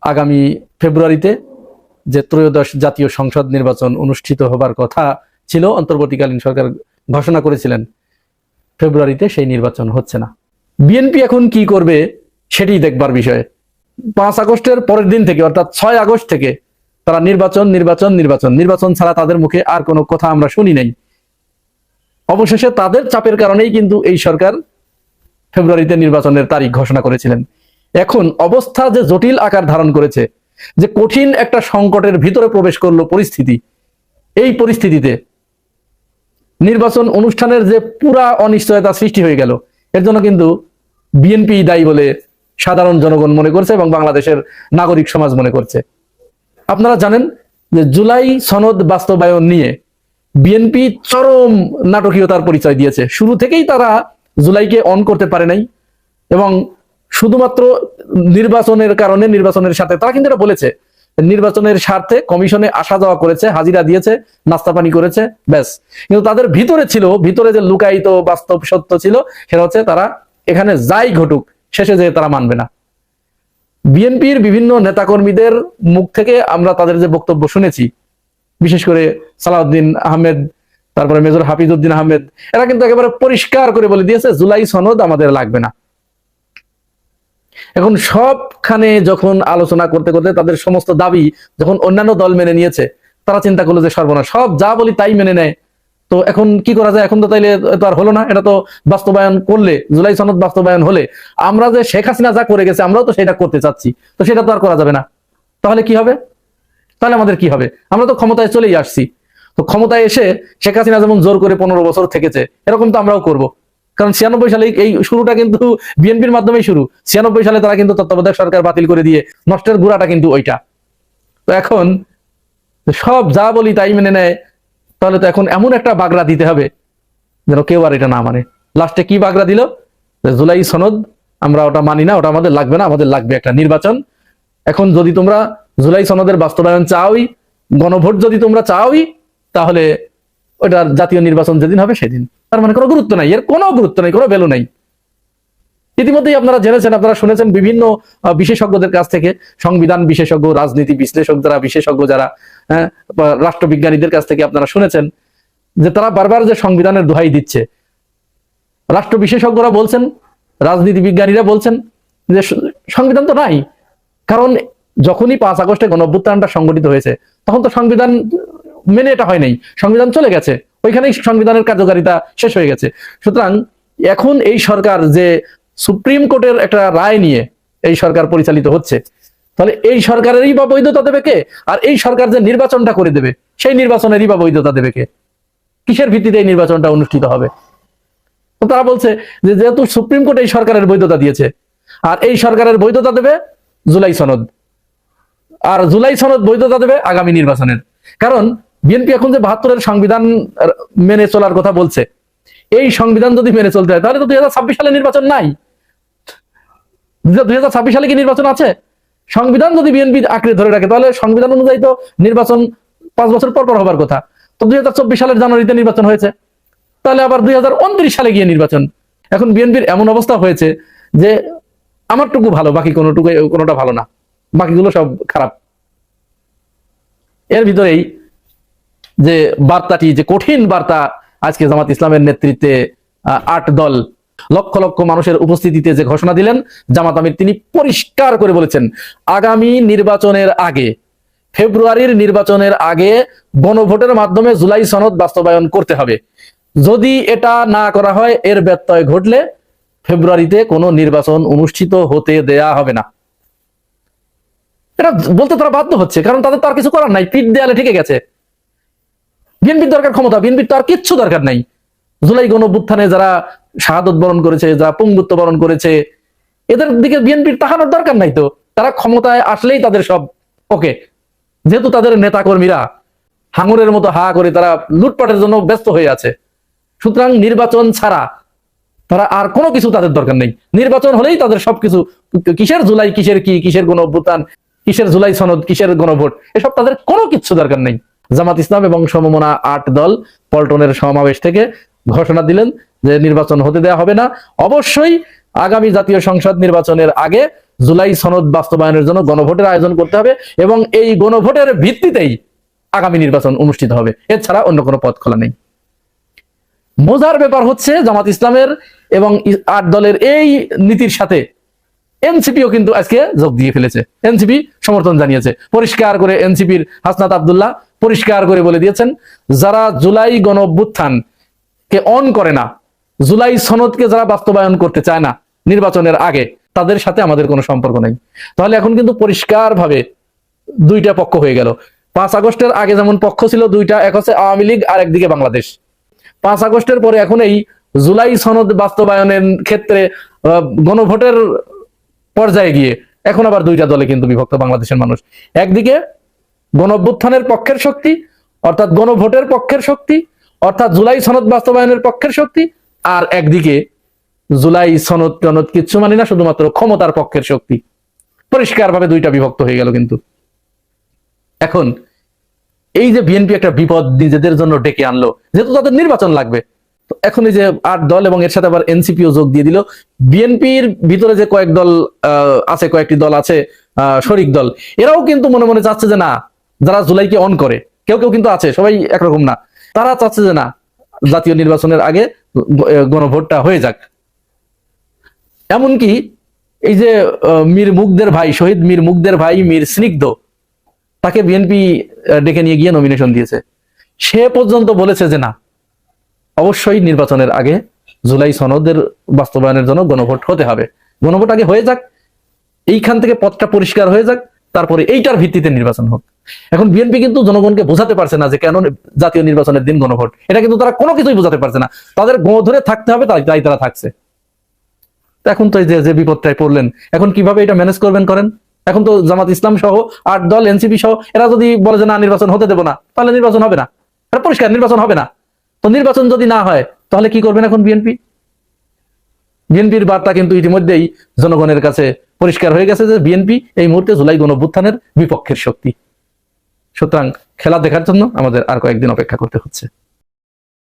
আগামী ফেব্রুয়ারিতে যে ত্রয়োদশ জাতীয় সংসদ নির্বাচন অনুষ্ঠিত হবার কথা ছিল, অন্তর্বর্তীকালীন সরকার ঘোষণা করেছিলেন, ফেব্রুয়ারিতে সেই নির্বাচন হচ্ছে না। বিএনপি এখন কি করবে সেটি দেখবার বিষয়। 5 আগস্টের পরের দিন থেকে অর্থাৎ 6 আগস্ট থেকে তারা নির্বাচন নির্বাচন নির্বাচন নির্বাচন ছাড়া তাদের মুখে আর কোনো কথা আমরা শুনি নাই। অবশেষে তাদের চাপের কারণেই কিন্তু এই সরকার ফেব্রুয়ারিতে নির্বাচনের তারিখ ঘোষণা করেছিলেন। এখন অবস্থা যে জটিল আকার ধারণ করেছে, যে কঠিন একটা সংকটের ভিতরে প্রবেশ করলো পরিস্থিতি, এই পরিস্থিতিতে নির্বাচন অনুষ্ঠানের যে পুরা অনিশ্চয়তা সৃষ্টি হয়ে গেল, এর জন্য কিন্তু বিএনপি দায়ী বলে সাধারণ জনগণ মনে করছে এবং বাংলাদেশের নাগরিক সমাজ মনে করছে। আপনারা জানেন যে জুলাই সনদ বাস্তবায়ন নিয়ে বিএনপি চরম নাটকীয়তার পরিচয় দিয়েছে। শুরু থেকেই তারা জুলাইকে অন করতে পারে নাই এবং শুধুমাত্র নির্বাচনের কারণে, নির্বাচনের সাথে তারা কিন্তু এটা বলেছে, নির্বাচনের স্বার্থে কমিশনে আসা যাওয়া করেছে, হাজিরা দিয়েছে, নাস্তা পানি করেছে, ব্যাস। কিন্তু তাদের ভিতরে ছিল, ভিতরে যে লুকায়িত বাস্তব সত্য ছিল, সেটা হচ্ছে তারা এখানে যাই ঘটুক শেষে যেয়ে তারা মানবে না। বিএনপির বিভিন্ন নেতাকর্মীদের মুখ থেকে আমরা তাদের যে বক্তব্য শুনেছি, বিশেষ করে সালাউদ্দিন আহমেদ, তারপরে মেজর হাফিজউদ্দিন আহমেদ, এরা কিন্তু একেবারে পরিষ্কার করে বলে দিয়েছে জুলাই সনদ আমাদের লাগবে না। এখন সবখানে যখন আলোচনা করতে করতে তাদের সমস্ত দাবি যখন অন্যান্য দল মেনে নিয়েছে, তারা চিন্তা করলো যে সর্বনাশ, সব যা বলি তাই মেনে নেয়, তো এখন কি করা যায়? এখন তো তাইলে তো আর হলো না, এটা তো বাস্তবায়ন করলে, জুলাই সনদ বাস্তবায়ন হলে আমরা যে শেখ হাসিনা যা করে গেছে আমরাও তো সেটা করতে চাচ্ছি, তো সেটা তো আর করা যাবে না। তাহলে কি হবে? তাহলে আমাদের কি হবে? আমরা তো ক্ষমতায় চলেই আসছি, তো ক্ষমতায় এসে শেখ হাসিনা যেমন জোর করে 15 বছর থেকেছে, এরকম তো আমরাও করব। কারণ 96 সালে এই শুরুটা কিন্তু বিএনপির মাধ্যমেই শুরু। 96 সালে তারা কিন্তু তত্ত্বাবধায়ক সরকার বাতিল করে দিয়ে নষ্টের গুড়াটা কিন্তু ওইটা। তো এখন সব যা বলি তাই মেনে নেয়, তাহলে তো এখন এমন একটা বাগড়া দিতে হবে যেন কেউ আর এটা না মানে। লাস্টে কি বাগড়া দিল? জুলাই সনদ আমরা ওটা মানি না, ওটা আমাদের লাগবে না, আমাদের লাগবে একটা নির্বাচন। এখন যদি তোমরা জুলাই সনদের বাস্তবায়ন চাওই, গণভোট যদি তোমরা চাওই, তাহলে ওটার জাতীয় নির্বাচন যেদিন হবে সেদিন। তার মানে কোনো গুরুত্ব নাই, এর কোনো গুরুত্ব নাই, কোনো ভ্যালু নাই। ইতিমধ্যেই আপনারা জেনেছেন, আপনারা শুনেছেন বিভিন্ন বিশেষজ্ঞদের কাছ থেকে, সংবিধান বিশেষজ্ঞ, রাজনীতি বিশ্লেষক যারা, বিশেষজ্ঞ যারা, রাষ্ট্রবিজ্ঞানীদের কাছ থেকে আপনারা শুনেছেন যে তারা বারবার যে সংবিধানের দোহাই দিচ্ছে। রাষ্ট্র বিশেষজ্ঞরা বলছেন, রাজনীতি বিজ্ঞানীরা বলছেন যে সংবিধান তো নাই। কারণ যখনই 5 আগস্টে গণঅভ্যুত্থানটা সংগঠিত হয়েছে, তখন তো সংবিধান মেনে এটা হয় নাই, সংবিধান চলে গেছে, ওইখানেই সংবিধানের কার্যকারিতা শেষ হয়ে গেছে। সুতরাং এখন এই সরকার যে সুপ্রিম কোর্টের একটা রায় নিয়ে এই সরকার পরিচালিত হচ্ছে, তাহলে এই সরকারেরই বা বৈধতা দেবে কে? আর এই সরকার যে নির্বাচনটা করে দেবে, সেই নির্বাচনেরই বা বৈধতা দেবে কে? কিসের ভিত্তিতে এই নির্বাচনটা অনুষ্ঠিত হবে? তো তারা বলছে যে যেহেতু সুপ্রিম কোর্ট এই সরকারের বৈধতা দিয়েছে, আর এই সরকারের বৈধতা দেবে জুলাই সনদ, আর জুলাই সনদ বৈধতা দেবে আগামী নির্বাচনের। কারণ বিএনপি এখন যে 72-এর সংবিধান মেনে চলার কথা বলছে, এই সংবিধান যদি মেনে চলতে হয় তাহলে তো 2026 সালে নির্বাচন নাই। 2026 সালে কি নির্বাচন আছে? সংবিধান যদি বিএনপি আঁকড়ে ধরে রাখে, তাহলে সংবিধান অনুযায়ী তো নির্বাচন 5 বছর পর পর হবার কথা। তো 2024 সালের জানুয়ারিতে নির্বাচন হয়েছে, তাহলে আবার 2029 সালে গিয়ে নির্বাচন। এখন বিএনপির এমন অবস্থা হয়েছে যে আমারটুকু ভালো, বাকি কোনোটা ভালো না, বাকিগুলো সব খারাপ। এর ভিতরেই যে বার্তাটি, যে কঠিন বার্তা আজকে জামাত ইসলামের নেতৃত্বে 8 দল লক্ষ লক্ষ মানুষের উপস্থিতিতে যে ঘোষণা দিলেন জামাত আমির, তিনি পরিষ্কার করে বলেছেন আগামী নির্বাচনের আগে, ফেব্রুয়ারির নির্বাচনের আগে গণভোটের মাধ্যমে জুলাই সনদ বাস্তবায়ন করতে হবে। যদি এটা না করা হয়, এর ব্যত্যয় ঘটলে ফেব্রুয়ারিতে কোনো নির্বাচন অনুষ্ঠিত হতে দেয়া হবে না। এটা বলতে তারা বাধ্য হচ্ছে, কারণ তাদের তো আর কিছু করার নাই, পিঠ দেয়ালে ঠেকে গেছে। বিএনপির দরকার ক্ষমতা, বিএনপির তো আর কিচ্ছু দরকার নাই। জুলাই গণঅভ্যুত্থানে যারা শাহাদত বরণ করেছে, যারা পঙ্গুত্ব বরণ করেছে, এদের দিকে বিএনপির তাকানোর দরকার নাই। তো তারা ক্ষমতায় আসলেই তাদের সব ওকে, যেহেতু তাদের নেতা কর্মীরা হাঙরের মতো হা করে তারা লুটপাটের জন্য ব্যস্ত হয়ে আছে। সুতরাং নির্বাচন ছাড়া তারা আর কোনো কিছু তাদের দরকার নেই। নির্বাচন হলেই তাদের সবকিছু, কিসের জুলাই, কিসের কি, কিসের গণঅভ্যুত্থান, কিসের জুলাই সনদ, কিসের গণভোট, এসব তাদের কোনো কিছু দরকার নেই। জামাত ইসলাম এবং সমমনা 8 দল পল্টনের সমাবেশ থেকে ঘোষণা দিলেন যে নির্বাচন হতে দেওয়া হবে না। অবশ্যই আগামী জাতীয় সংসদ নির্বাচনের আগে জুলাই সনদ বাস্তবায়নের জন্য গণভোটের আয়োজন করতে হবে এবং এই গণভোটের ভিত্তিতেই আগামী নির্বাচন অনুষ্ঠিত হবে, এছাড়া অন্য কোনো পথ খোলা নেই। মজার ব্যাপার হচ্ছে জামাত ইসলামের এবং 8 দলের এই নীতির সাথে এনসিপিও কিন্তু আজকে যোগ দিয়ে ফেলেছে, এনসিপি সমর্থন জানিয়েছে পরিষ্কার করে। এনসিপির হাসনাত আব্দুল্লাহ পরিষ্কার করে বলে দিয়েছেন, যারা জুলাই গণ অভ্যুত্থান কে অন করে না, জুলাই সনদকে যারা বাস্তবায়ন করতে চায় না নির্বাচনের আগে, তাদের সাথে আমাদের কোনো সম্পর্ক নেই। তাহলে এখন কিন্তু পরিষ্কার ভাবে দুইটা পক্ষ হয়ে গেল। 5 আগস্টের আগে যেমন পক্ষ ছিল দুইটা, এক হচ্ছে আওয়ামী লীগ আর একদিকে বাংলাদেশ। 5 আগস্টের পরে এখন এই জুলাই সনদ বাস্তবায়নের ক্ষেত্রে গণভোটের পর্যায়ে গিয়ে এখন আবার দুইটা দলে কিন্তু বিভক্ত বাংলাদেশের মানুষ। একদিকে গণঅভ্যুত্থানের পক্ষের শক্তি, অর্থাৎ গণভোটের পক্ষের শক্তি, অর্থাৎ জুলাই সনদ বাস্তবায়নের পক্ষের শক্তি, আর একদিকে জুলাই সনদ টনদ কিচ্ছু মানি না, শুধুমাত্র ক্ষমতার পক্ষের শক্তি। পরিষ্কারভাবে দুইটা বিভক্ত হয়ে গেল। কিন্তু এখন এই যে বিএনপি একটা বিপদ নিজেদের জন্য ডেকে আনলো, যেহেতু তাদের নির্বাচন লাগবে, তো এখন এই যে 8 দল এবং এর সাথে আবার এনসিপিও যোগ দিয়ে দিল। বিএনপির ভিতরে যে কয়েক দল আছে, কয়েকটি দল আছে শরিক দল, এরাও কিন্তু মনে মনে চাচ্ছে যে না, যারা জুলাইকে অন করে, কেউ কেউ কিন্তু আছে, সবাই একরকম না, তারা চাচ্ছে যে না, জাতীয় নির্বাচনের আগে গণভোটটা হয়ে যাক। এমনকি এই যে মীর মুগ্ধের ভাই, শহীদ মীর মুগ্ধের ভাই মীর স্নিগ্ধ, তাকে বিএনপি ডেকে নিয়ে গিয়ে নমিনেশন দিয়েছে। সে পর্যন্ত বলেছে যে না, অবশ্যই নির্বাচনের আগে জুলাই সনদের বাস্তবায়নের জন্য গণভোট হতে হবে, গণভোট আগে হয়ে যাক, এইখান থেকে পথটা পরিষ্কার হয়ে যাক, তারপরে এইটার ভিত্তিতে নির্বাচন হোক। এখন বিএনপি কিন্তু জনগণকে বোঝাতে পারছে না যে কেন জাতীয় নির্বাচনের দিন গণভোট, এটা কিন্তু তারা কোনো কিছুই বোঝাতে পারছে না। তাদের গো ধরে থাকতে হবে, তাই তারা থাকছে। এখন তো যে বিপদটায় পড়লেন, এখন কিভাবে এটা ম্যানেজ করবেন করেন। এখন তো জামাত ইসলাম সহ 8 দল, এনসিপি সহ, এরা যদি বলে যে না, নির্বাচন হতে দেবো না, তাহলে নির্বাচন হবে না, এটা পরিষ্কার, নির্বাচন হবে না। তো নির্বাচন যদি না হয় তাহলে কি করবেন এখন বিএনপির বার্তা কিন্তু ইতিমধ্যেই জনগণের কাছে পরিষ্কার হয়ে গেছে যে বিএনপি এই মুহূর্তে জুলাই গণঅভ্যুত্থানের বিপক্ষের শক্তি। সুতরাং খেলা দেখার জন্য আমাদের আর কয়েকদিন অপেক্ষা করতে হচ্ছে।